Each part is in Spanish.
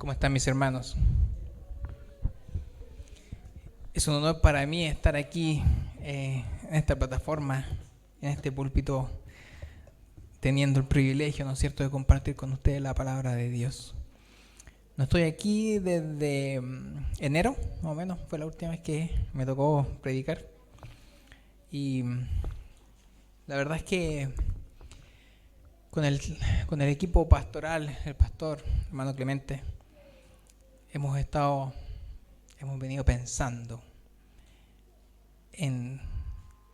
¿Cómo están mis hermanos? Es un honor para mí estar aquí en esta plataforma, en este púlpito, teniendo el privilegio, ¿no es cierto?, de compartir con ustedes la palabra de Dios. No estoy aquí desde enero, más o menos, fue la última vez que me tocó predicar. Y la verdad es que con el equipo pastoral, el pastor, hermano Clemente, hemos venido pensando en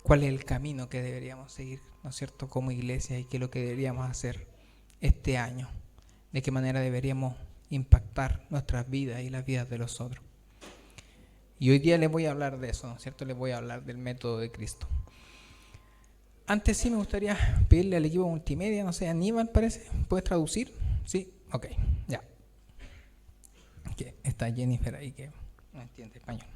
cuál es el camino que deberíamos seguir, ¿no es cierto?, como iglesia, y qué es lo que deberíamos hacer este año, de qué manera deberíamos impactar nuestras vidas y las vidas de los otros. Y hoy día les voy a hablar de eso, ¿no es cierto? Les voy a hablar del método de Cristo. Antes sí me gustaría pedirle al equipo multimedia, no sé, Aníbal parece, ¿puedes traducir? Sí, ok, ya. Que está Jennifer ahí que no entiende español.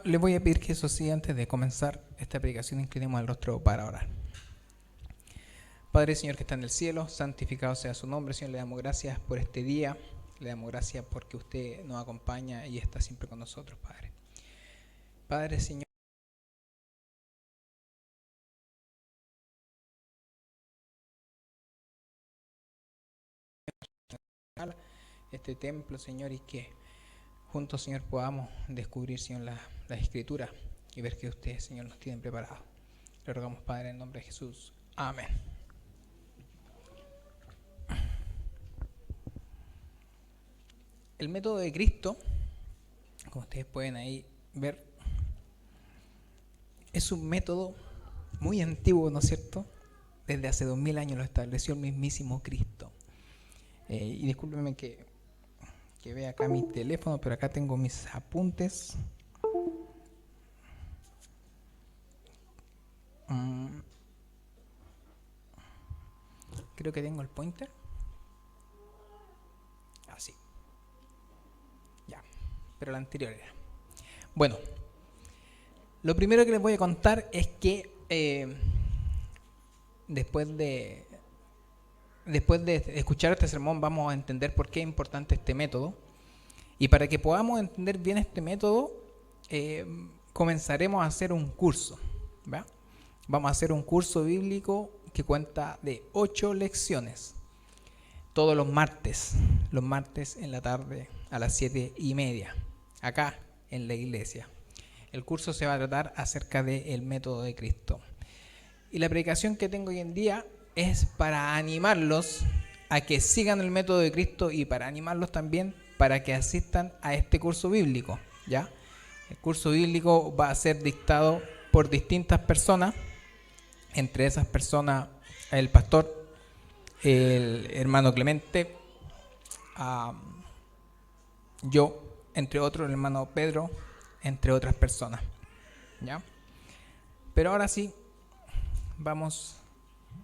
Le voy a pedir que eso sí, antes de comenzar esta predicación, inclinemos el rostro para orar. Padre, Señor que está en el cielo, santificado sea su nombre. Señor, le damos gracias por este día, le damos gracias porque usted nos acompaña y está siempre con nosotros, Padre. Padre, Señor, este templo, Señor, y que juntos, Señor, podamos descubrir, Señor, la Escritura y ver que usted, Señor, nos tiene preparado. Le rogamos, Padre, en nombre de Jesús. Amén. El método de Cristo, como ustedes pueden ahí ver, es un método muy antiguo, ¿no es cierto? Desde hace 2000 años lo estableció el mismísimo Cristo. Y discúlpenme que vea acá mi teléfono, pero acá tengo mis apuntes. Creo que tengo el pointer. Así. Ya, pero la anterior era. Bueno, lo primero que les voy a contar es que después de escuchar este sermón vamos a entender por qué es importante este método. Y para que podamos entender bien este método, comenzaremos a hacer un curso, ¿va? Vamos a hacer un curso bíblico que cuenta de 8 lecciones, todos los martes en la tarde a las 7:30, acá en la iglesia. El curso se va a tratar acerca del método de Cristo. Y la predicación que tengo hoy en día es para animarlos a que sigan el método de Cristo y para animarlos también para que asistan a este curso bíblico, ¿ya? El curso bíblico va a ser dictado por distintas personas, entre esas personas el pastor, el hermano Clemente, yo, entre otros el hermano Pedro, entre otras personas, ¿ya? Pero ahora sí, vamos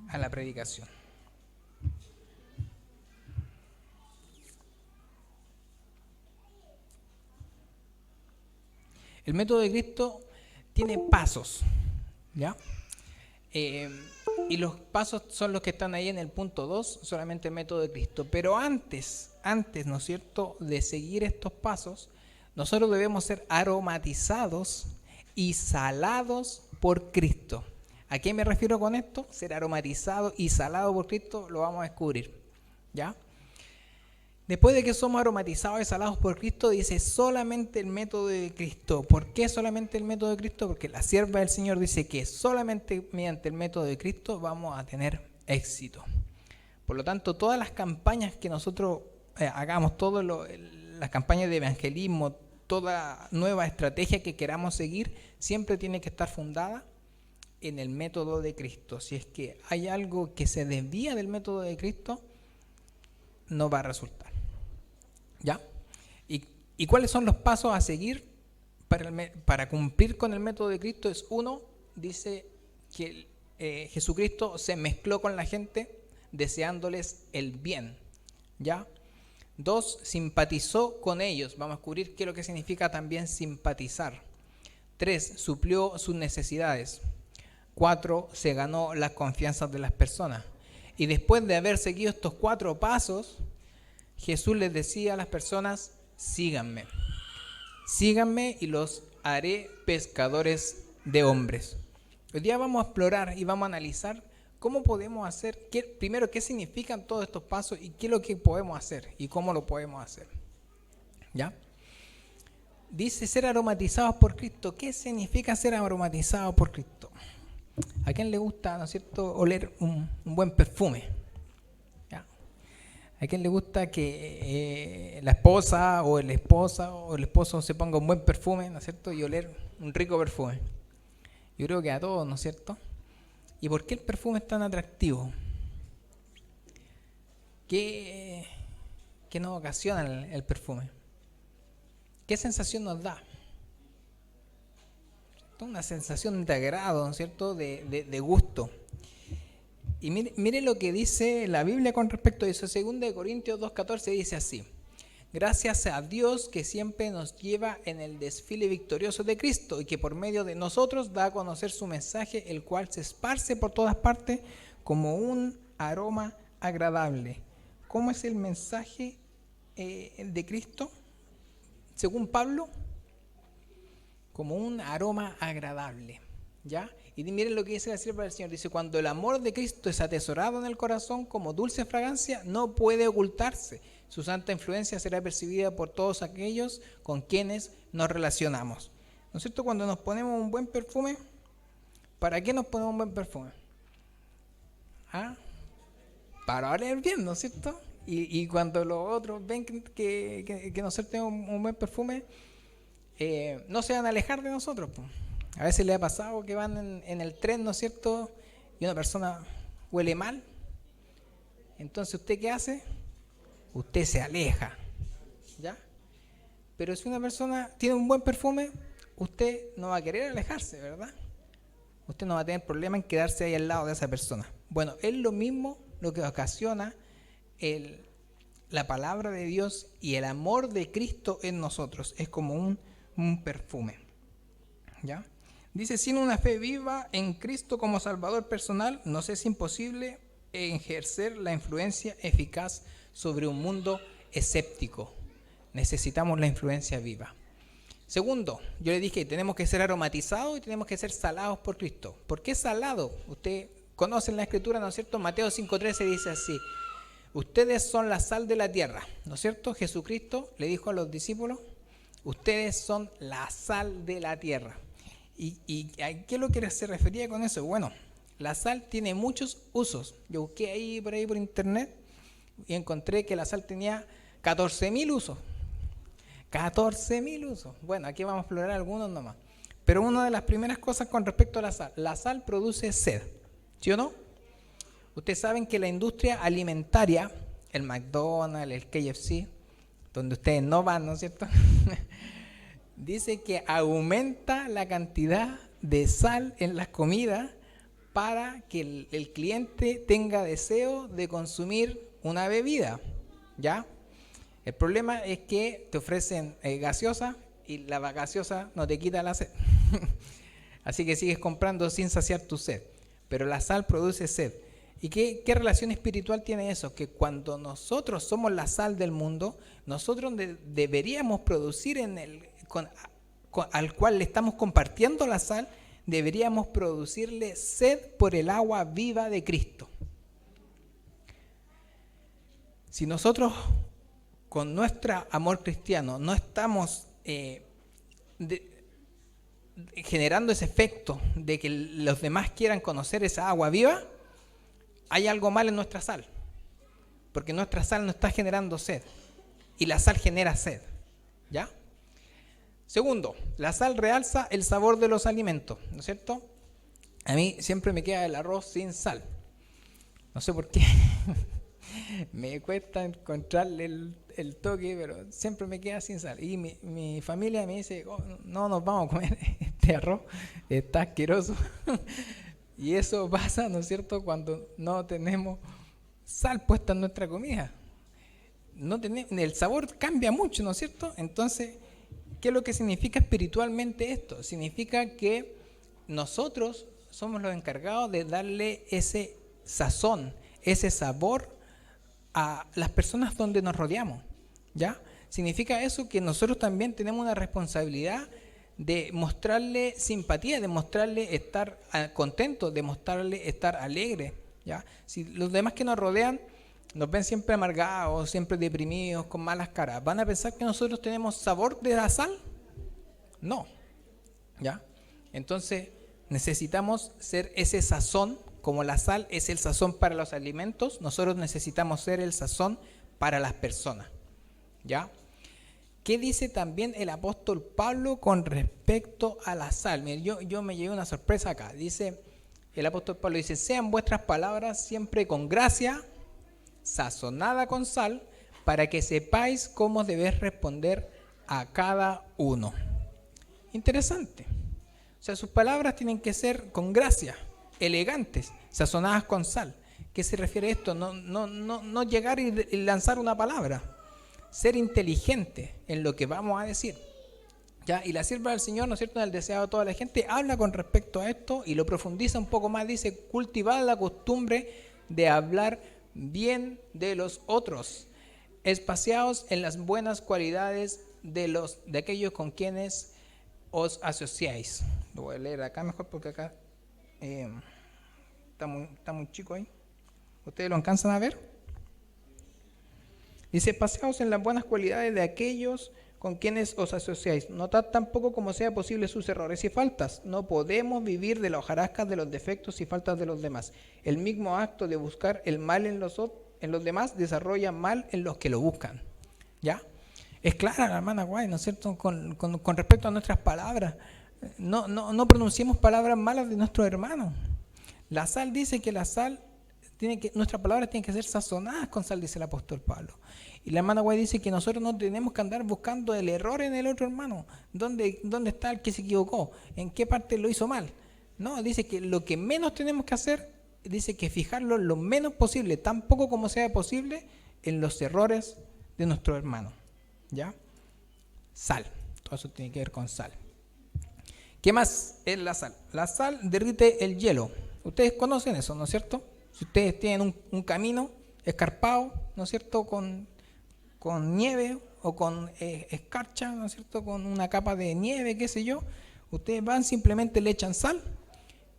a la predicación. El método de Cristo tiene pasos, ¿ya? Y los pasos son los que están ahí en el punto 2, solamente el método de Cristo. Pero antes, ¿no es cierto?, de seguir estos pasos, nosotros debemos ser aromatizados y salados por Cristo. ¿A qué me refiero con esto? Ser aromatizado y salado por Cristo lo vamos a descubrir, ¿ya? Después de que somos aromatizados y salados por Cristo, dice solamente el método de Cristo. ¿Por qué solamente el método de Cristo? Porque la sierva del Señor dice que solamente mediante el método de Cristo vamos a tener éxito. Por lo tanto, todas las campañas que nosotros hagamos, todas las campañas de evangelismo, toda nueva estrategia que queramos seguir, siempre tiene que estar fundada en el método de Cristo. Si es que hay algo que se desvía del método de Cristo, no va a resultar. ¿Ya? ¿Y cuáles son los pasos a seguir para cumplir con el método de Cristo? Es uno, dice que Jesucristo se mezcló con la gente deseándoles el bien, ¿ya? 2, simpatizó con ellos. Vamos a descubrir qué es lo que significa también simpatizar. 3, suplió sus necesidades. 4, se ganó las confianzas de las personas. Y después de haber seguido estos 4 pasos, Jesús les decía a las personas: síganme. Síganme y los haré pescadores de hombres. Hoy día vamos a explorar y vamos a analizar cómo podemos hacer, primero qué significan todos estos pasos y qué es lo que podemos hacer y cómo lo podemos hacer. ¿Ya? Dice ser aromatizados por Cristo. ¿Qué significa ser aromatizados por Cristo? ¿A quién le gusta, no es cierto, oler un buen perfume? ¿Ya? ¿A quién le gusta que la esposa o el esposo se ponga un buen perfume, no es cierto, y oler un rico perfume? Yo creo que a todos, ¿no es cierto? ¿Y por qué el perfume es tan atractivo? ¿Qué nos ocasiona el perfume? ¿Qué sensación nos da? Una sensación de agrado, ¿no es cierto? De gusto. Y mire lo que dice la Biblia con respecto a eso. 2 Corintios 2:14 dice así: gracias a Dios que siempre nos lleva en el desfile victorioso de Cristo y que por medio de nosotros da a conocer su mensaje, el cual se esparce por todas partes como un aroma agradable. ¿Cómo es el mensaje de Cristo? Según Pablo, como un aroma agradable, ¿ya? Y miren lo que dice la sierva del Señor. Dice: cuando el amor de Cristo es atesorado en el corazón como dulce fragancia, no puede ocultarse. Su santa influencia será percibida por todos aquellos con quienes nos relacionamos. ¿No es cierto? Cuando nos ponemos un buen perfume, ¿para qué nos ponemos un buen perfume? ¿Ah? Para oler bien, ¿no es cierto? Y cuando los otros ven que nosotros tenemos un buen perfume, no se van a alejar de nosotros. A veces le ha pasado que van en el tren, ¿no es cierto? Y una persona huele mal. Entonces, ¿usted qué hace? Usted se aleja, ¿ya? Pero si una persona tiene un buen perfume, usted no va a querer alejarse, ¿verdad? Usted no va a tener problema en quedarse ahí al lado de esa persona. Bueno, es lo mismo lo que ocasiona la palabra de Dios y el amor de Cristo en nosotros. Es como un perfume, ¿ya? Dice: sin una fe viva en Cristo como Salvador personal, nos es imposible ejercer la influencia eficaz sobre un mundo escéptico. Necesitamos la influencia viva. Segundo, yo le dije, tenemos que ser aromatizados y tenemos que ser salados por Cristo. ¿Por qué salado? Usted conoce la Escritura, ¿no es cierto? Mateo 5:13 dice así: ustedes son la sal de la tierra, ¿no es cierto? Jesucristo le dijo a los discípulos: ustedes son la sal de la tierra. ¿Y a qué es lo que se refería con eso? Bueno, la sal tiene muchos usos. Yo busqué por ahí por internet y encontré que la sal tenía 14.000 usos. 14.000 usos. Bueno, aquí vamos a explorar algunos nomás. Pero una de las primeras cosas con respecto a la sal produce sed, ¿sí o no? Ustedes saben que la industria alimentaria, el McDonald's, el KFC, donde ustedes no van, ¿no es cierto? Dice que aumenta la cantidad de sal en las comidas para que el cliente tenga deseo de consumir una bebida, ¿ya? El problema es que te ofrecen gaseosa y la gaseosa no te quita la sed. Así que sigues comprando sin saciar tu sed. Pero la sal produce sed. ¿Y qué relación espiritual tiene eso? Que cuando nosotros somos la sal del mundo, nosotros deberíamos producir al cual le estamos compartiendo la sal, deberíamos producirle sed por el agua viva de Cristo. Si nosotros con nuestro amor cristiano no estamos generando ese efecto de que los demás quieran conocer esa agua viva, hay algo mal en nuestra sal, porque nuestra sal no está generando sed y la sal genera sed, ¿ya? Segundo, la sal realza el sabor de los alimentos, ¿no es cierto? A mí siempre me queda el arroz sin sal, no sé por qué. Me cuesta encontrarle el toque, pero siempre me queda sin sal. Y mi familia me dice: oh, no nos vamos a comer este arroz, está asqueroso. Y eso pasa, ¿no es cierto?, cuando no tenemos sal puesta en nuestra comida. El sabor cambia mucho, ¿no es cierto? Entonces, ¿qué es lo que significa espiritualmente esto? Significa que nosotros somos los encargados de darle ese sazón, ese sabor a las personas donde nos rodeamos, ¿ya? Significa eso que nosotros también tenemos una responsabilidad de mostrarle simpatía, de mostrarle estar contentos, de mostrarle estar alegre, ¿ya? Si los demás que nos rodean nos ven siempre amargados, siempre deprimidos, con malas caras, ¿van a pensar que nosotros tenemos sabor de la sal? No, ¿ya? Entonces necesitamos ser ese sazón, como la sal es el sazón para los alimentos, nosotros necesitamos ser el sazón para las personas, ¿ya? ¿Qué dice también el apóstol Pablo con respecto a la sal? Mire, yo me llevé una sorpresa acá. Dice, el apóstol Pablo dice, sean vuestras palabras siempre con gracia, sazonada con sal, para que sepáis cómo debéis responder a cada uno. Interesante. O sea, sus palabras tienen que ser con gracia, elegantes, sazonadas con sal. ¿Qué se refiere a esto? No llegar y lanzar una palabra. Ser inteligente en lo que vamos a decir, ¿ya? Y la sierva del Señor, ¿no es cierto?, en el deseado de toda la gente, habla con respecto a esto y lo profundiza un poco más. Dice, cultivad la costumbre de hablar bien de los otros, espaciaos en las buenas cualidades de aquellos con quienes os asociáis. Lo voy a leer acá mejor porque acá está muy chico ahí. ¿Ustedes lo alcanzan a ver? Dice, paseaos en las buenas cualidades de aquellos con quienes os asociáis. Notad tampoco como sea posible sus errores y faltas. No podemos vivir de la hojarasca de los defectos y faltas de los demás. El mismo acto de buscar el mal en los demás desarrolla mal en los que lo buscan. ¿Ya? Es clara la hermana Guay, ¿no es cierto?, con respecto a nuestras palabras. No pronunciemos palabras malas de nuestros hermanos. La sal dice que la sal nuestras palabras tienen que ser sazonadas con sal, dice el apóstol Pablo. Y la hermana Guay dice que nosotros no tenemos que andar buscando el error en el otro hermano. ¿Dónde está el que se equivocó? ¿En qué parte lo hizo mal? No, dice que lo que menos tenemos que hacer, dice que fijarlo lo menos posible, tan poco como sea posible, en los errores de nuestro hermano. ¿Ya? Sal. Todo eso tiene que ver con sal. ¿Qué más es la sal? La sal derrite el hielo. Ustedes conocen eso, ¿no es cierto? Si ustedes tienen un camino escarpado, ¿no es cierto?, con nieve o con escarcha, ¿no es cierto?, con una capa de nieve, qué sé yo, ustedes van, simplemente le echan sal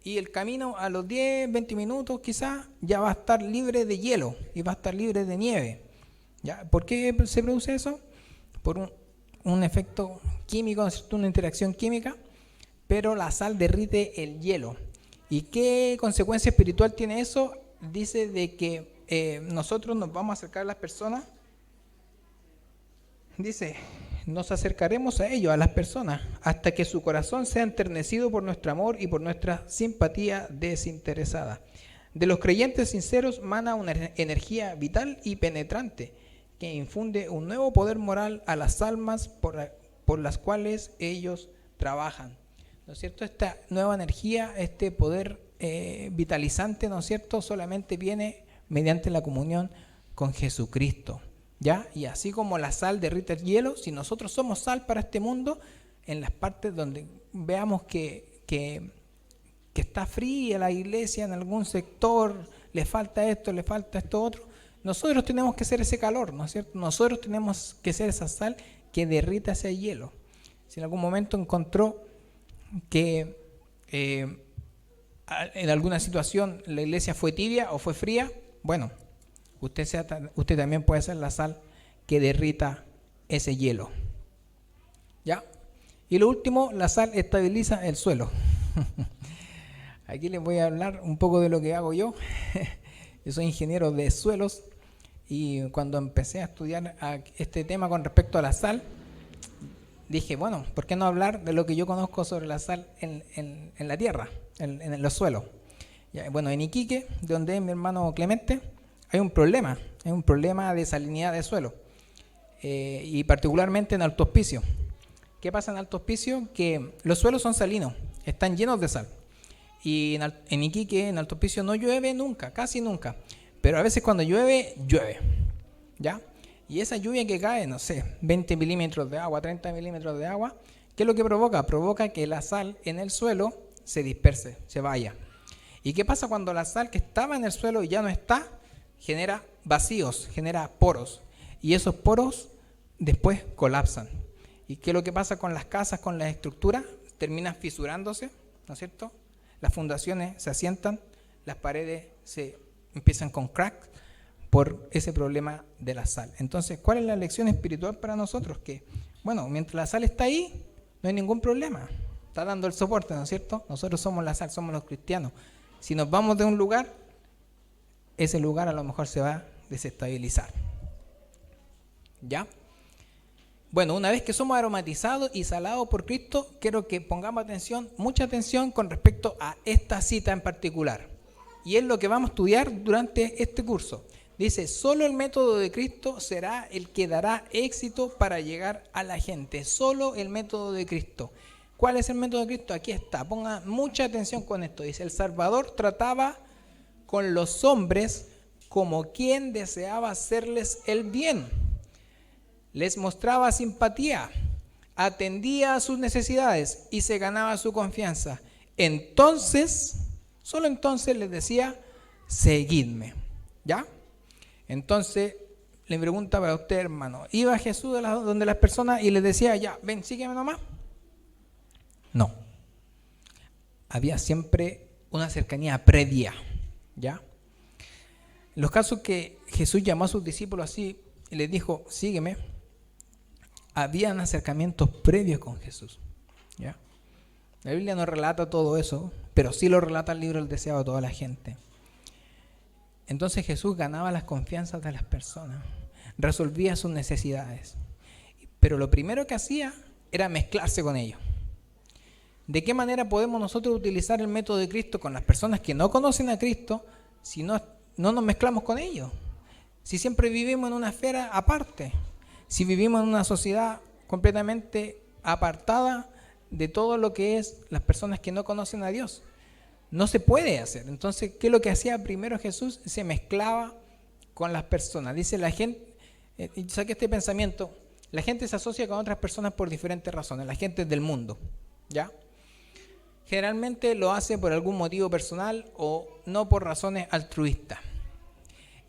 y el camino a los 10, 20 minutos quizás ya va a estar libre de hielo y va a estar libre de nieve. ¿Ya? ¿Por qué se produce eso? Por un efecto químico, ¿no es cierto?, una interacción química, pero la sal derrite el hielo. ¿Y qué consecuencia espiritual tiene eso? Dice de que nosotros nos vamos a acercar a las personas. Dice, nos acercaremos a ellos, a las personas, hasta que su corazón sea enternecido por nuestro amor y por nuestra simpatía desinteresada. De los creyentes sinceros mana una energía vital y penetrante que infunde un nuevo poder moral a las almas por las cuales ellos trabajan. ¿No es cierto? Esta nueva energía, este poder vitalizante, ¿no es cierto?, solamente viene mediante la comunión con Jesucristo. ¿Ya? Y así como la sal derrite el hielo, si nosotros somos sal para este mundo, en las partes donde veamos que está fría la iglesia, en algún sector, le falta esto otro, nosotros tenemos que ser ese calor, ¿no es cierto? Nosotros tenemos que ser esa sal que derrita ese hielo. Si en algún momento encontró que en alguna situación la iglesia fue tibia o fue fría, bueno, usted también puede ser la sal que derrita ese hielo. ¿Ya? Y lo último, la sal estabiliza el suelo. Aquí les voy a hablar un poco de lo que hago yo. Yo soy ingeniero de suelos y cuando empecé a estudiar este tema con respecto a la sal, dije, bueno, ¿por qué no hablar de lo que yo conozco sobre la sal en la tierra, en los suelos? Ya, bueno, en Iquique, donde es mi hermano Clemente, hay un problema de salinidad de suelo, y particularmente en Alto Hospicio. ¿Qué pasa en Alto Hospicio? Que los suelos son salinos, están llenos de sal. Y en Iquique, en Alto Hospicio, no llueve nunca, casi nunca. Pero a veces cuando llueve, ¿ya? Y esa lluvia que cae, no sé, 20 milímetros de agua, 30 milímetros de agua, ¿qué es lo que provoca? Provoca que la sal en el suelo se disperse, se vaya. ¿Y qué pasa cuando la sal que estaba en el suelo ya no está? Genera vacíos, genera poros. Y esos poros después colapsan. ¿Y qué es lo que pasa con las casas, con las estructuras? Terminan fisurándose, ¿no es cierto? Las fundaciones se asientan, las paredes se empiezan con crack por ese problema de la sal. Entonces, ¿cuál es la lección espiritual para nosotros? Que, bueno, mientras la sal está ahí, no hay ningún problema. Está dando el soporte, ¿no es cierto? Nosotros somos la sal, somos los cristianos. Si nos vamos de un lugar, ese lugar a lo mejor se va a desestabilizar. ¿Ya? Bueno, una vez que somos aromatizados y salados por Cristo, quiero que pongamos atención, mucha atención con respecto a esta cita en particular. Y es lo que vamos a estudiar durante este curso. Dice, solo el método de Cristo será el que dará éxito para llegar a la gente. Solo el método de Cristo. ¿Cuál es el método de Cristo? Aquí está. Pongan mucha atención con esto. Dice, el Salvador trataba con los hombres como quien deseaba hacerles el bien. Les mostraba simpatía, atendía a sus necesidades y se ganaba su confianza. Entonces, solo entonces les decía, seguidme. ¿Ya? Entonces, le pregunta para usted, hermano, ¿iba Jesús donde las personas y les decía, ya, ven, sígueme nomás? No. Había siempre una cercanía previa. ¿Ya? En los casos que Jesús llamó a sus discípulos así y les dijo, sígueme, habían acercamientos previos con Jesús. ¿Ya? La Biblia no relata todo eso, pero sí lo relata el libro El Deseado de toda la gente. Entonces Jesús ganaba las confianzas de las personas, resolvía sus necesidades, pero lo primero que hacía era mezclarse con ellos. ¿De qué manera podemos nosotros utilizar el método de Cristo con las personas que no conocen a Cristo si no nos mezclamos con ellos? Si siempre vivimos en una esfera aparte, si vivimos en una sociedad completamente apartada de todo lo que es las personas que no conocen a Dios. No se puede hacer. Entonces, ¿qué es lo que hacía primero Jesús? Se mezclaba con las personas. Dice la gente, saqué este pensamiento, la gente se asocia con otras personas por diferentes razones, la gente del mundo, ¿ya? Generalmente lo hace por algún motivo personal o no por razones altruistas.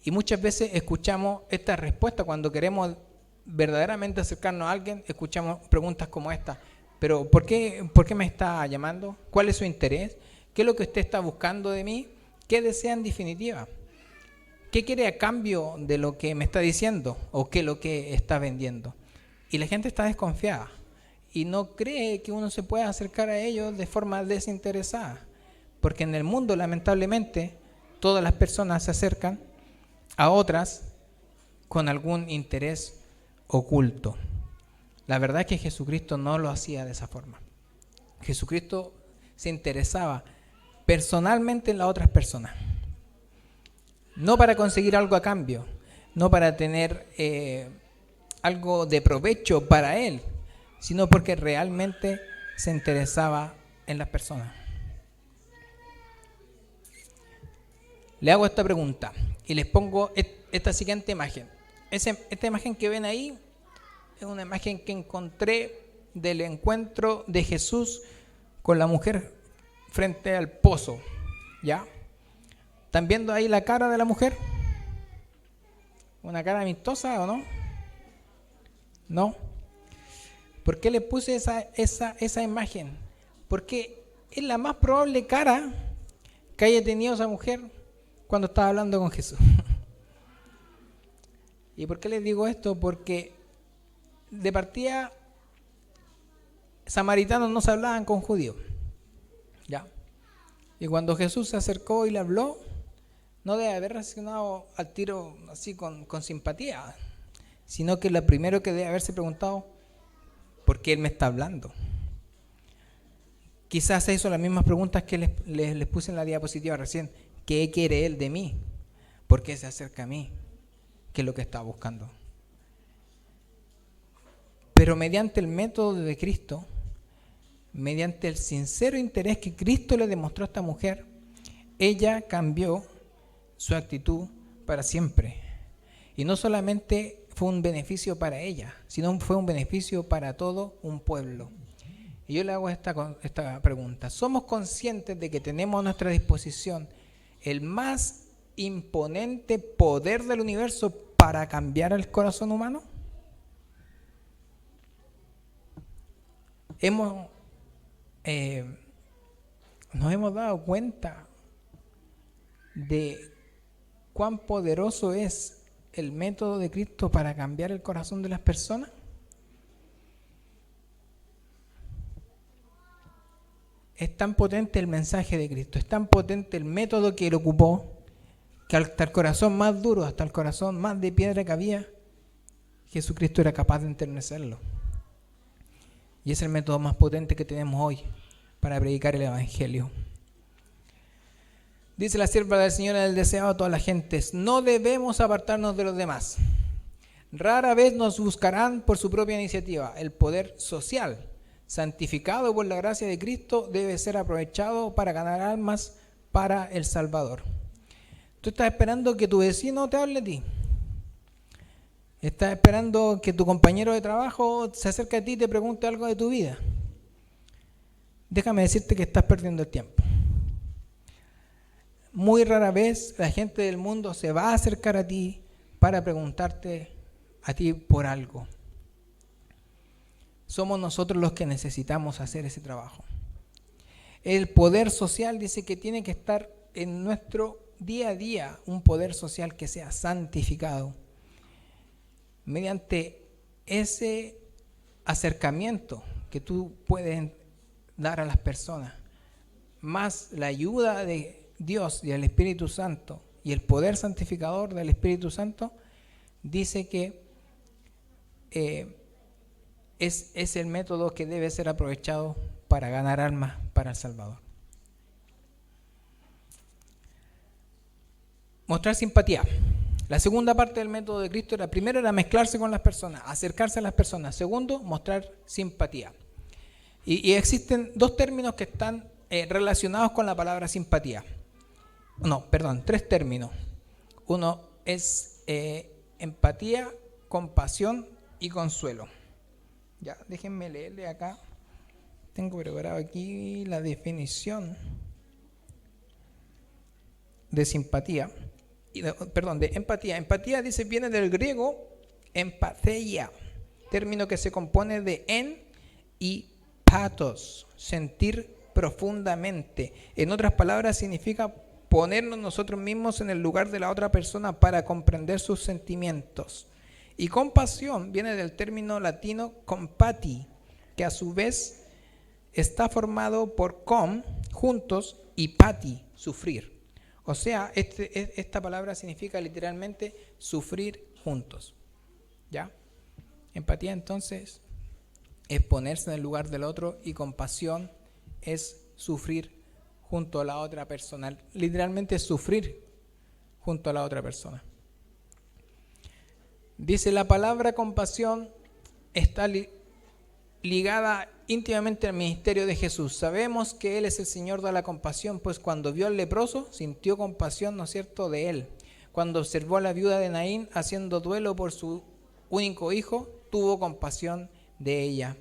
Y muchas veces escuchamos esta respuesta cuando queremos verdaderamente acercarnos a alguien, escuchamos preguntas como esta, pero ¿por qué me está llamando? ¿Cuál es su interés? ¿Qué es lo que usted está buscando de mí? ¿Qué desea en definitiva? ¿Qué quiere a cambio de lo que me está diciendo? ¿O qué es lo que está vendiendo? Y la gente está desconfiada y no cree que uno se pueda acercar a ellos de forma desinteresada, porque en el mundo lamentablemente todas las personas se acercan a otras con algún interés oculto. La verdad es que Jesucristo no lo hacía de esa forma. Jesucristo se interesaba personalmente en las otras personas, no para conseguir algo a cambio, no para tener algo de provecho para él, sino porque realmente se interesaba en las personas. Le hago esta pregunta y les pongo esta siguiente imagen. Esta imagen que ven ahí es una imagen que encontré del encuentro de Jesús con la mujer frente al pozo. ¿Ya? ¿Están viendo ahí la cara de la mujer? ¿Una cara amistosa o no? ¿No? ¿Por qué le puse esa imagen? Porque es la más probable cara que haya tenido esa mujer cuando estaba hablando con Jesús. ¿Y por qué les digo esto? Porque de partida samaritanos no se hablaban con judíos. ¿Ya? Y cuando Jesús se acercó y le habló, no debe haber reaccionado al tiro así con simpatía, sino que lo primero que debe haberse preguntado, ¿por qué él me está hablando? Quizás hizo las mismas preguntas que les puse en la diapositiva recién. ¿Qué quiere él de mí? ¿Por qué se acerca a mí? ¿Qué es lo que está buscando? Pero mediante el método de Cristo, mediante el sincero interés que Cristo le demostró a esta mujer, ella cambió su actitud para siempre. Y no solamente fue un beneficio para ella, sino fue un beneficio para todo un pueblo. Y yo le hago esta pregunta. ¿Somos conscientes de que tenemos a nuestra disposición el más imponente poder del universo para cambiar el corazón humano? Nos hemos dado cuenta de cuán poderoso es el método de Cristo para cambiar el corazón de las personas. Es tan potente el mensaje de Cristo, es tan potente el método que él ocupó, que hasta el corazón más duro, hasta el corazón más de piedra que había, Jesucristo era capaz de enternecerlo. Y es el método más potente que tenemos hoy para predicar el Evangelio. Dice la sierva del Señor en el deseado a todas las gentes: no debemos apartarnos de los demás. Rara vez nos buscarán por su propia iniciativa. El poder social, santificado por la gracia de Cristo, debe ser aprovechado para ganar almas para el Salvador. Tú estás esperando que tu vecino te hable a ti. Estás esperando que tu compañero de trabajo se acerque a ti y te pregunte algo de tu vida. Déjame decirte que estás perdiendo el tiempo. Muy rara vez la gente del mundo se va a acercar a ti para preguntarte a ti por algo. Somos nosotros los que necesitamos hacer ese trabajo. El poder social dice que tiene que estar en nuestro día a día, un poder social que sea santificado. Mediante ese acercamiento que tú puedes dar a las personas, más la ayuda de Dios y el Espíritu Santo y el poder santificador del Espíritu Santo, dice que es el método que debe ser aprovechado para ganar almas para el Salvador. Mostrar simpatía. La segunda parte del método de Cristo era, primero era mezclarse con las personas, acercarse a las personas. Segundo, mostrar simpatía. Y existen dos términos que están relacionados con la palabra simpatía. Tres términos. Uno es empatía, compasión y consuelo. Ya, déjenme leerle acá. Tengo preparado aquí la definición de simpatía. De empatía. Empatía, dice, viene del griego empatheia, término que se compone de en y pathos, sentir profundamente. En otras palabras, significa ponernos nosotros mismos en el lugar de la otra persona para comprender sus sentimientos. Y compasión viene del término latino compati, que a su vez está formado por com, juntos, y pati, sufrir. O sea, esta palabra significa literalmente sufrir juntos. ¿Ya? Empatía entonces es ponerse en el lugar del otro, y compasión es sufrir junto a la otra persona. Literalmente sufrir junto a la otra persona. Dice, la palabra compasión está ligada íntimamente al ministerio de Jesús. Sabemos que Él es el Señor de la compasión, pues cuando vio al leproso, sintió compasión, ¿no es cierto?, de él. Cuando observó a la viuda de Naín haciendo duelo por su único hijo, tuvo compasión de ella.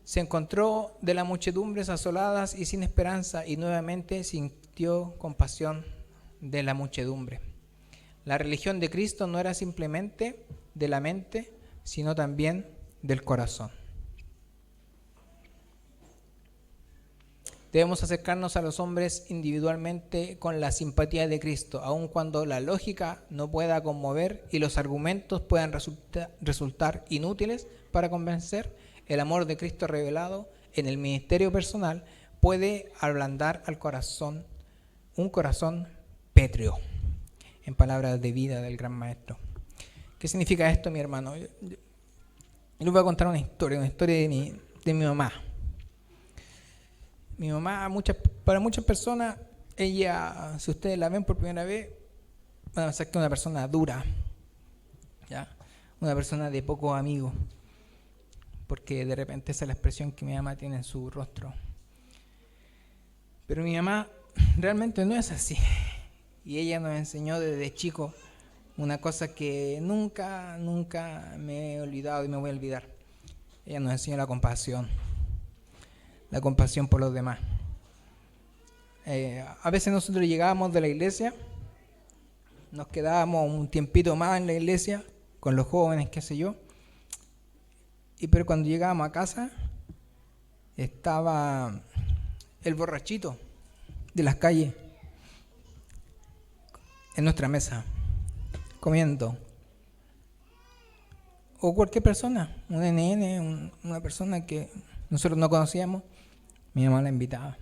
Se encontró de las muchedumbres asoladas y sin esperanza, y nuevamente sintió compasión de la muchedumbre. La religión de Cristo no era simplemente de la mente, sino también del corazón. Debemos acercarnos a los hombres individualmente con la simpatía de Cristo, aun cuando la lógica no pueda conmover y los argumentos puedan resultar inútiles para convencer. El amor de Cristo revelado en el ministerio personal puede ablandar al corazón, un corazón pétreo, en palabras de vida del gran maestro. ¿Qué significa esto, mi hermano? Yo les voy a contar una historia de mi mamá. Mi mamá, para muchas personas, ella, si ustedes la ven por primera vez, van a pensar que es una persona dura, ¿ya? Una persona de pocos amigos, porque de repente esa es la expresión que mi mamá tiene en su rostro. Pero mi mamá realmente no es así. Y ella nos enseñó desde chico una cosa que nunca me he olvidado y me voy a olvidar. Ella nos enseñó la compasión por los demás. A veces nosotros llegábamos de la iglesia nos quedábamos un tiempito más en la iglesia, con los jóvenes, qué sé yo. Pero cuando llegábamos a casa, estaba el borrachito de las calles en nuestra mesa, comiendo. O cualquier persona, un NN, una persona que nosotros no conocíamos, mi mamá la invitaba.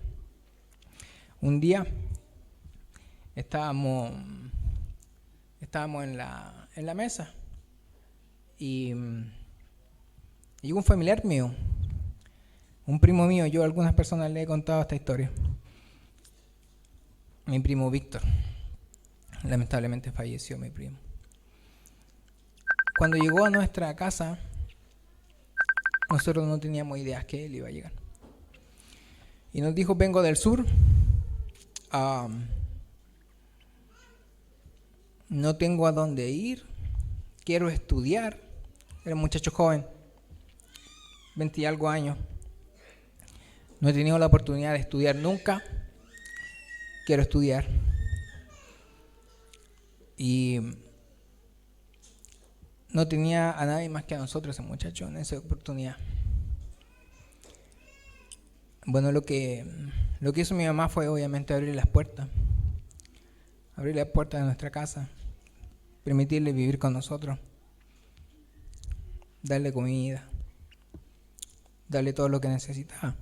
Un día estábamos en la mesa y llegó un familiar mío, un primo mío. Yo a algunas personas le he contado esta historia. Mi primo Víctor. Lamentablemente falleció mi primo. Cuando llegó a nuestra casa, nosotros no teníamos ideas que él iba a llegar. Y nos dijo: vengo del sur, no tengo a dónde ir, quiero estudiar. Era un muchacho joven, 20 y algo años. No he tenido la oportunidad de estudiar nunca, quiero estudiar. Y no tenía a nadie más que a nosotros, ese muchacho, en esa oportunidad. Bueno, lo que hizo mi mamá fue obviamente abrir las puertas de nuestra casa, permitirle vivir con nosotros, darle comida, darle todo lo que necesitaba,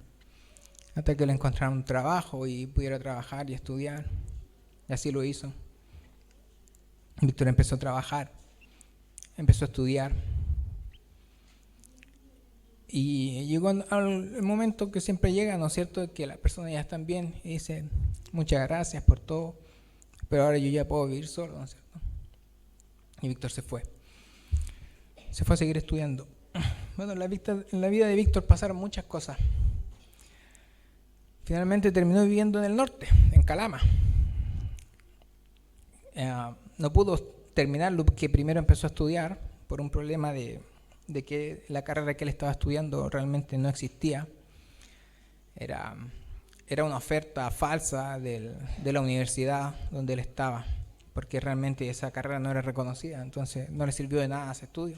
hasta que le encontrara un trabajo y pudiera trabajar y estudiar. Y así lo hizo. Víctor empezó a trabajar, empezó a estudiar. Y llegó al momento que siempre llega, ¿no es cierto?, que las personas ya están bien y dicen: muchas gracias por todo, pero ahora yo ya puedo vivir solo, ¿no es cierto? Y Víctor se fue a seguir estudiando. Bueno, en la vida de Víctor pasaron muchas cosas. Finalmente terminó viviendo en el norte, en Calama. No pudo terminar lo que primero empezó a estudiar por un problema de que la carrera que él estaba estudiando realmente no existía. Era una oferta falsa de la universidad donde él estaba, porque realmente esa carrera no era reconocida, entonces no le sirvió de nada ese estudio.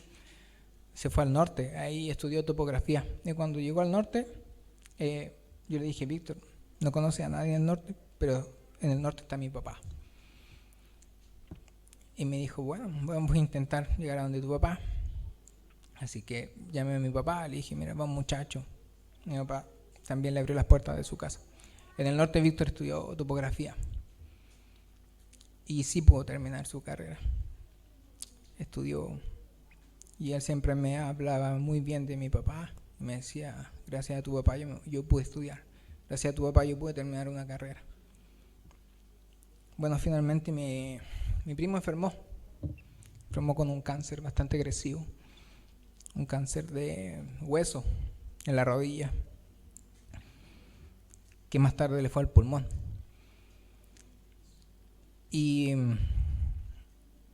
Se fue al norte, ahí estudió topografía. Y cuando llegó al norte, yo le dije: Víctor, no conoce a nadie en el norte, pero en el norte está mi papá. Y me dijo: bueno, vamos a intentar llegar a donde tu papá. Así que llamé a mi papá, le dije: mira, vamos muchacho. Mi papá también le abrió las puertas de su casa. En el norte Víctor estudió topografía y sí pudo terminar su carrera. Estudió, y él siempre me hablaba muy bien de mi papá. Me decía: gracias a tu papá yo pude estudiar, gracias a tu papá yo pude terminar una carrera. Bueno, finalmente mi primo enfermó con un cáncer bastante agresivo, un cáncer de hueso en la rodilla, que más tarde le fue al pulmón. Y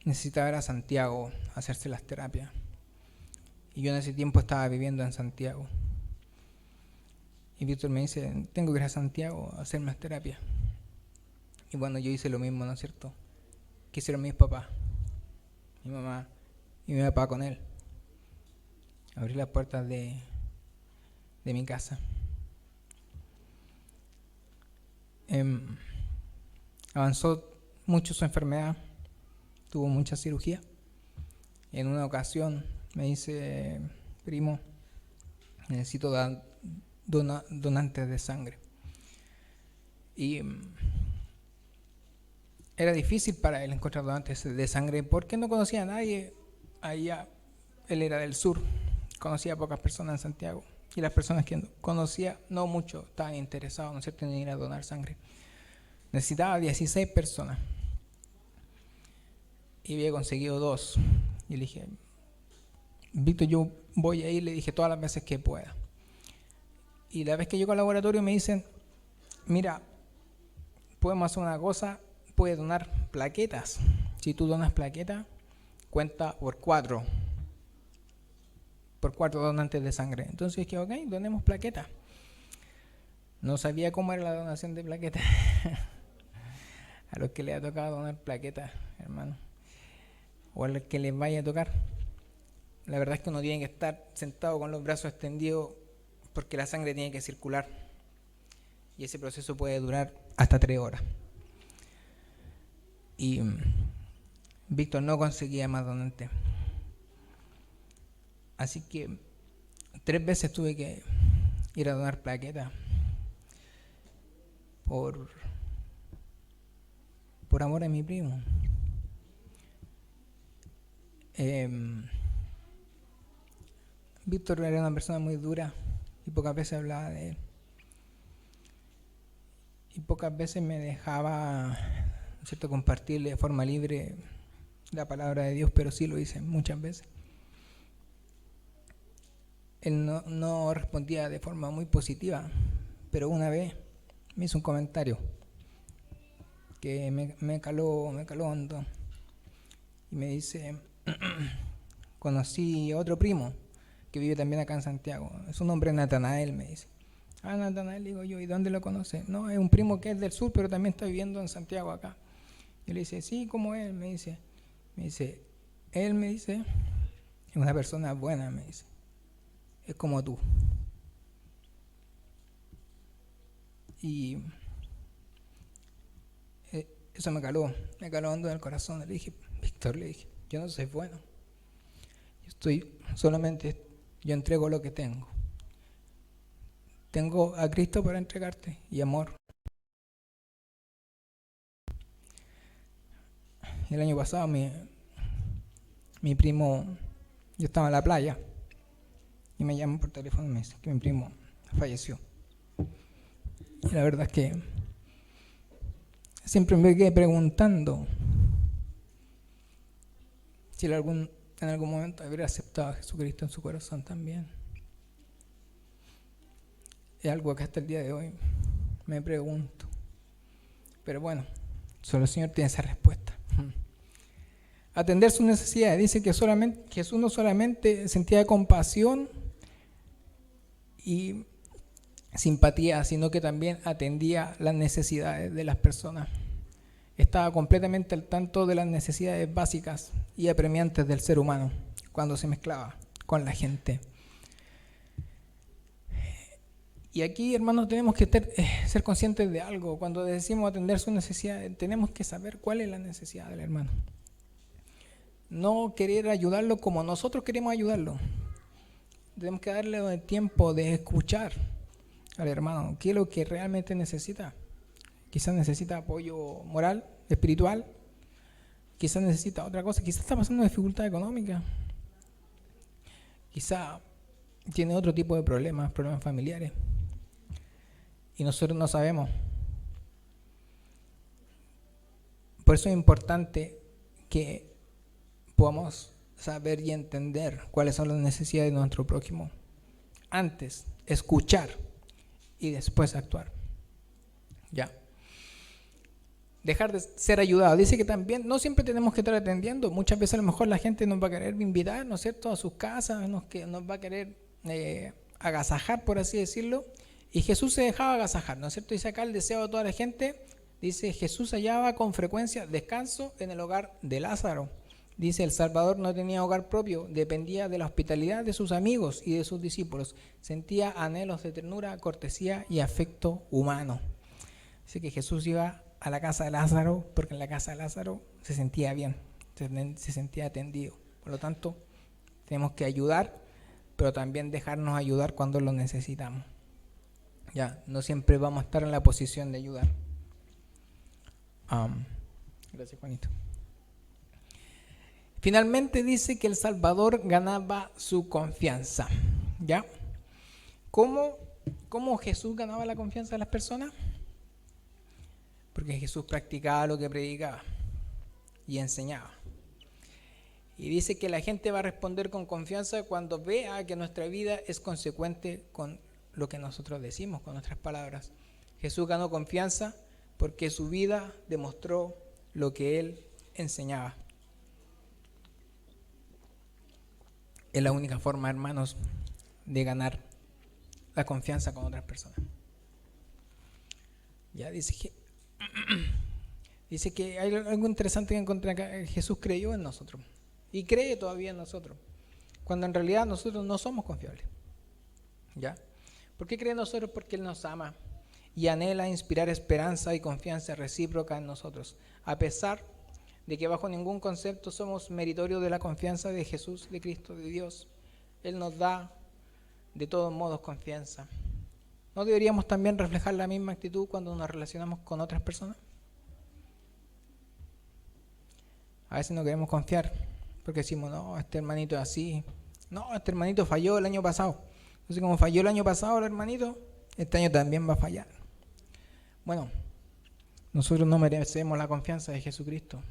necesitaba ir a Santiago a hacerse las terapias. Y yo en ese tiempo estaba viviendo en Santiago. Y Víctor me dice: tengo que ir a Santiago a hacerme las terapias. Y bueno, yo hice lo mismo, ¿no es cierto?, que hicieron mis papás, mi mamá y mi papá con él. Abrí las puertas de mi casa. Avanzó mucho su enfermedad, tuvo mucha cirugía. En una ocasión me dice: primo, necesito donantes de sangre. Y era difícil para él encontrar donantes de sangre porque no conocía a nadie allá. Él era del sur, conocía a pocas personas en Santiago, y las personas que conocía, no mucho, estaban interesados, ¿no es cierto?, en ir a donar sangre. Necesitaba 16 personas y había conseguido 2. Y le dije: Víctor, yo voy a ir, le dije, todas las veces que pueda. Y la vez que llego al laboratorio me dicen: mira, podemos hacer una cosa, puedes donar plaquetas. Si tú donas plaquetas, cuenta por 4 donantes de sangre. Entonces dije: ok, donemos plaquetas. No sabía cómo era la donación de plaquetas. A los que le ha tocado donar plaquetas, hermano, o al que les vaya a tocar. La verdad es que uno tiene que estar sentado con los brazos extendidos porque la sangre tiene que circular. Y ese proceso puede durar hasta 3 horas. Y Víctor no conseguía más donantes. Así que 3 veces tuve que ir a donar plaquetas por amor a mi primo. Víctor era una persona muy dura y pocas veces hablaba de él. Y pocas veces me dejaba, ¿cierto?, compartirle de forma libre la palabra de Dios, pero sí lo hice muchas veces. Él no respondía de forma muy positiva, pero una vez me hizo un comentario que me caló hondo. Y me dice, conocí a otro primo que vive también acá en Santiago. Su nombre es Natanael, me dice. Ah, Natanael, digo yo, ¿y dónde lo conoce? No, es un primo que es del sur, pero también está viviendo en Santiago acá. Yo le dice, sí, ¿cómo es? Me dice, él me dice, es una persona buena, me dice, es como tú. Y eso me caló hondo en el corazón. Le dije, Víctor, le dije, yo no soy bueno. Yo entrego lo que tengo. Tengo a Cristo para entregarte y amor. El año pasado mi primo, yo estaba en la playa y me llaman por teléfono y me dicen que mi primo falleció. Y la verdad es que siempre me quedé preguntando si en algún momento habría aceptado a Jesucristo en su corazón también. Es algo que hasta el día de hoy me pregunto. Pero bueno, solo el Señor tiene esa respuesta. Atender sus necesidades. Dice que Jesús no solamente sentía compasión y simpatía, sino que también atendía las necesidades de las personas. Estaba completamente al tanto de las necesidades básicas y apremiantes del ser humano cuando se mezclaba con la gente. Y aquí, hermanos, tenemos que ser conscientes de algo. Cuando decimos atender sus necesidades, tenemos que saber cuál es la necesidad del hermano. No querer ayudarlo como nosotros queremos ayudarlo. Tenemos que darle el tiempo de escuchar al hermano qué es lo que realmente necesita. Quizás necesita apoyo moral, espiritual. Quizás necesita otra cosa. Quizás está pasando dificultad económica. Quizás tiene otro tipo de problemas familiares. Y nosotros no sabemos. Por eso es importante que podamos saber y entender cuáles son las necesidades de nuestro prójimo. Antes, escuchar y después actuar. Ya. Dejar de ser ayudado. Dice que también no siempre tenemos que estar atendiendo. Muchas veces a lo mejor la gente nos va a querer invitar, ¿no es cierto?, a sus casas, nos va a querer agasajar, por así decirlo. Y Jesús se dejaba agasajar, ¿no es cierto? Dice acá el deseo de toda la gente. Dice, Jesús hallaba con frecuencia descanso en el hogar de Lázaro. Dice, el Salvador no tenía hogar propio, dependía de la hospitalidad de sus amigos y de sus discípulos. Sentía anhelos de ternura, cortesía y afecto humano. Dice que Jesús iba a la casa de Lázaro porque en la casa de Lázaro se sentía bien, se sentía atendido. Por lo tanto, tenemos que ayudar, pero también dejarnos ayudar cuando lo necesitamos. Ya, no siempre vamos a estar en la posición de ayudar. Gracias, Juanito. Finalmente dice que el Salvador ganaba su confianza. ¿Ya? ¿Cómo Jesús ganaba la confianza de las personas? Porque Jesús practicaba lo que predicaba y enseñaba. Y dice que la gente va a responder con confianza cuando vea que nuestra vida es consecuente con lo que nosotros decimos, con nuestras palabras. Jesús ganó confianza porque su vida demostró lo que él enseñaba. Es la única forma, hermanos, de ganar la confianza con otras personas. Ya dice que hay algo interesante que encontré acá. Jesús creyó en nosotros. y cree todavía en nosotros, cuando en realidad nosotros no somos confiables. ¿Ya? ¿Por qué cree en nosotros? Porque Él nos ama y anhela inspirar esperanza y confianza recíproca en nosotros, a pesar de que bajo ningún concepto somos meritorios de la confianza de Jesús, de Cristo, de Dios. Él nos da de todos modos confianza. ¿No deberíamos también reflejar la misma actitud cuando nos relacionamos con otras personas? A veces no queremos confiar porque decimos, no, este hermanito es así. No, este hermanito falló el año pasado. Entonces, como falló el año pasado el hermanito, este año también va a fallar. Bueno, nosotros no merecemos la confianza de Jesucristo.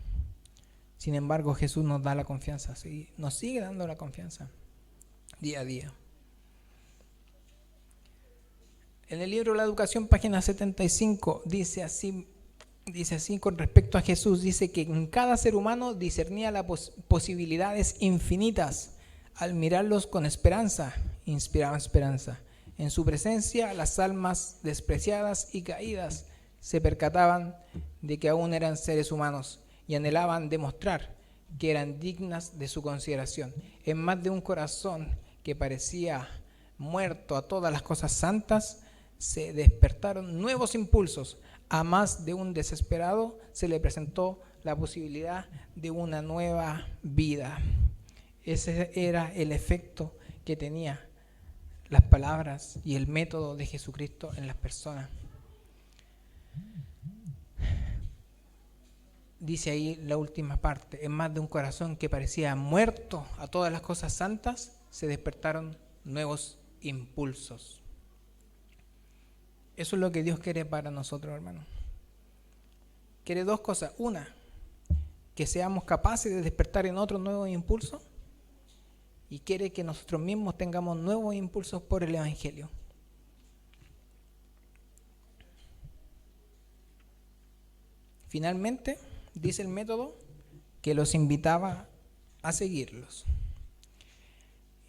Sin embargo, Jesús nos da la confianza, ¿sí? Nos sigue dando la confianza día a día. En el libro La Educación, página 75, dice así con respecto a Jesús, dice que en cada ser humano discernía las posibilidades infinitas. Al mirarlos con esperanza, inspiraba esperanza. En su presencia, las almas despreciadas y caídas se percataban de que aún eran seres humanos y anhelaban demostrar que eran dignas de su consideración. En más de un corazón que parecía muerto a todas las cosas santas, se despertaron nuevos impulsos. A más de un desesperado se le presentó la posibilidad de una nueva vida. Ese era el efecto que tenía las palabras y el método de Jesucristo en las personas. Dice ahí la última parte, en más de un corazón que parecía muerto a todas las cosas santas, se despertaron nuevos impulsos. Eso es lo que Dios quiere para nosotros, hermanos. Quiere dos cosas. Una, que seamos capaces de despertar en otros nuevos impulsos. Y quiere que nosotros mismos tengamos nuevos impulsos por el Evangelio. Finalmente, dice el método que los invitaba a seguirlos.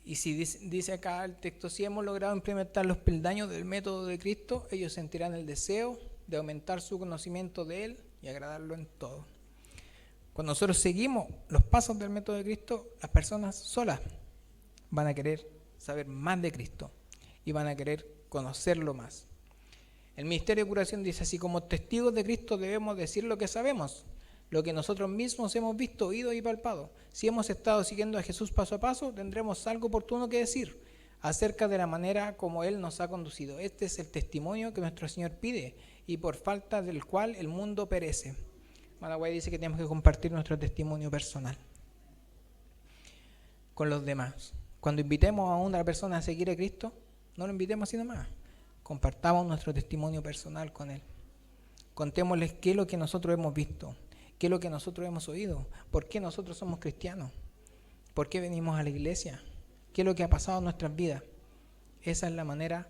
Y si dice acá el texto, si hemos logrado implementar los peldaños del método de Cristo, ellos sentirán el deseo de aumentar su conocimiento de Él y agradarlo en todo. Cuando nosotros seguimos los pasos del método de Cristo, las personas solas van a querer saber más de Cristo y van a querer conocerlo más. El ministerio de curación dice así: como testigos de Cristo debemos decir lo que sabemos, lo que nosotros mismos hemos visto, oído y palpado. Si hemos estado siguiendo a Jesús paso a paso, tendremos algo oportuno que decir acerca de la manera como Él nos ha conducido. Este es el testimonio que nuestro Señor pide y por falta del cual el mundo perece. Malaguay dice que tenemos que compartir nuestro testimonio personal con los demás. Cuando invitemos a una persona a seguir a Cristo, no lo invitemos así nomás. Compartamos nuestro testimonio personal con Él. Contémosles qué es lo que nosotros hemos visto, qué es lo que nosotros hemos oído, por qué nosotros somos cristianos, por qué venimos a la iglesia, qué es lo que ha pasado en nuestras vidas. Esa es la manera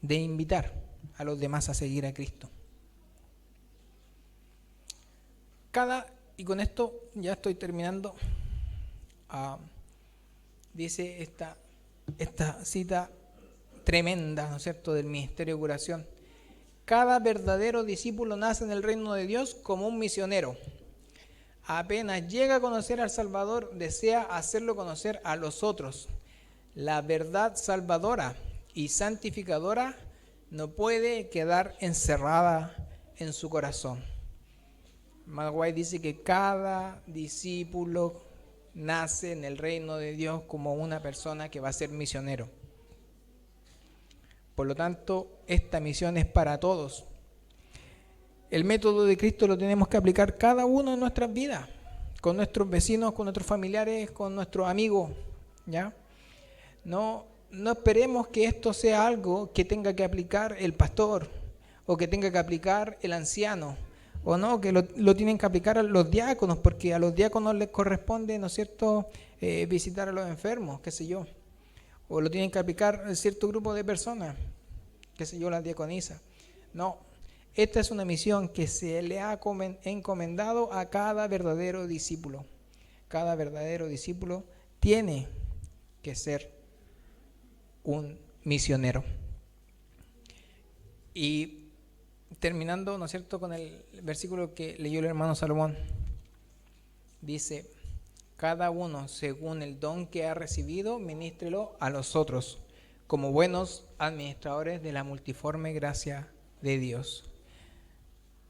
de invitar a los demás a seguir a Cristo. Y con esto ya estoy terminando, dice esta cita tremenda, ¿no es cierto?, del ministerio de curación. Cada verdadero discípulo nace en el reino de Dios como un misionero. Apenas llega a conocer al Salvador, desea hacerlo conocer a los otros. La verdad salvadora y santificadora no puede quedar encerrada en su corazón. Malaguay dice que cada discípulo nace en el reino de Dios como una persona que va a ser misionero. Por lo tanto, esta misión es para todos. El método de Cristo lo tenemos que aplicar cada uno en nuestras vidas, con nuestros vecinos, con nuestros familiares, con nuestros amigos, ¿ya? No esperemos que esto sea algo que tenga que aplicar el pastor o que tenga que aplicar el anciano, o no, que lo tienen que aplicar a los diáconos, porque a los diáconos les corresponde, ¿no es cierto?, visitar a los enfermos, qué sé yo. O lo tienen que aplicar a cierto grupo de personas, qué sé yo, las diaconisas. No, esta es una misión que se le ha encomendado a cada verdadero discípulo. Cada verdadero discípulo tiene que ser un misionero. Y terminando, ¿no es cierto?, con el versículo que leyó el hermano Salomón, dice: Cada uno, según el don que ha recibido, ministrelo a los otros, como buenos administradores de la multiforme gracia de Dios.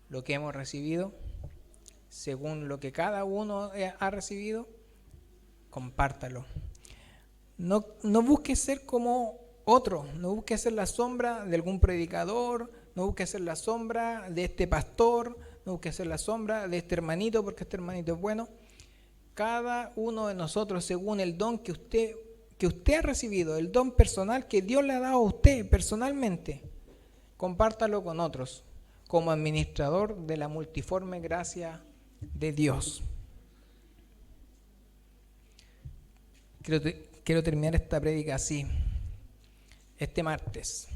Lo que hemos recibido, según lo que cada uno ha recibido, compártalo. No busques ser como otro, no busques ser la sombra de algún predicador, no busques ser la sombra de este pastor, no busques ser la sombra de este hermanito, porque este hermanito es bueno. Cada uno de nosotros, según el don que usted ha recibido, el don personal que Dios le ha dado a usted personalmente, compártalo con otros, como administrador de la multiforme gracia de Dios. Quiero terminar esta prédica así. Este martes,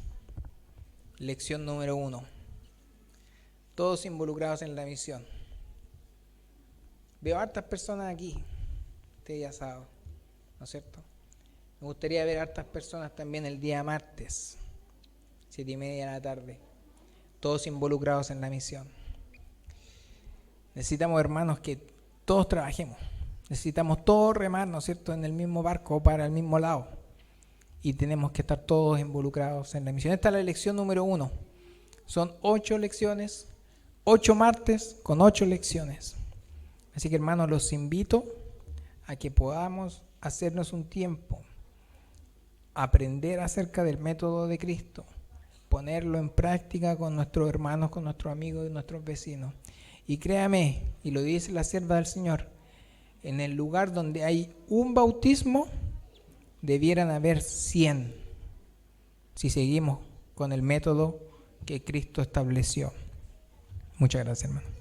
lección número 1. Todos involucrados en la misión. Veo hartas personas aquí, ustedes ya saben, ¿no es cierto? Me gustaría ver hartas personas también el día martes, 7:30 de la tarde, todos involucrados en la misión. Necesitamos, hermanos, que todos trabajemos, necesitamos todos remar, ¿no es cierto?, en el mismo barco para el mismo lado, y tenemos que estar todos involucrados en la misión. Esta es la lección número 1, son 8 lecciones, 8 martes con 8 lecciones. Así que, hermanos, los invito a que podamos hacernos un tiempo, aprender acerca del método de Cristo, ponerlo en práctica con nuestros hermanos, con nuestros amigos y nuestros vecinos. Y créame, y lo dice la sierva del Señor, en el lugar donde hay un bautismo, debieran haber 100, si seguimos con el método que Cristo estableció. Muchas gracias, hermano.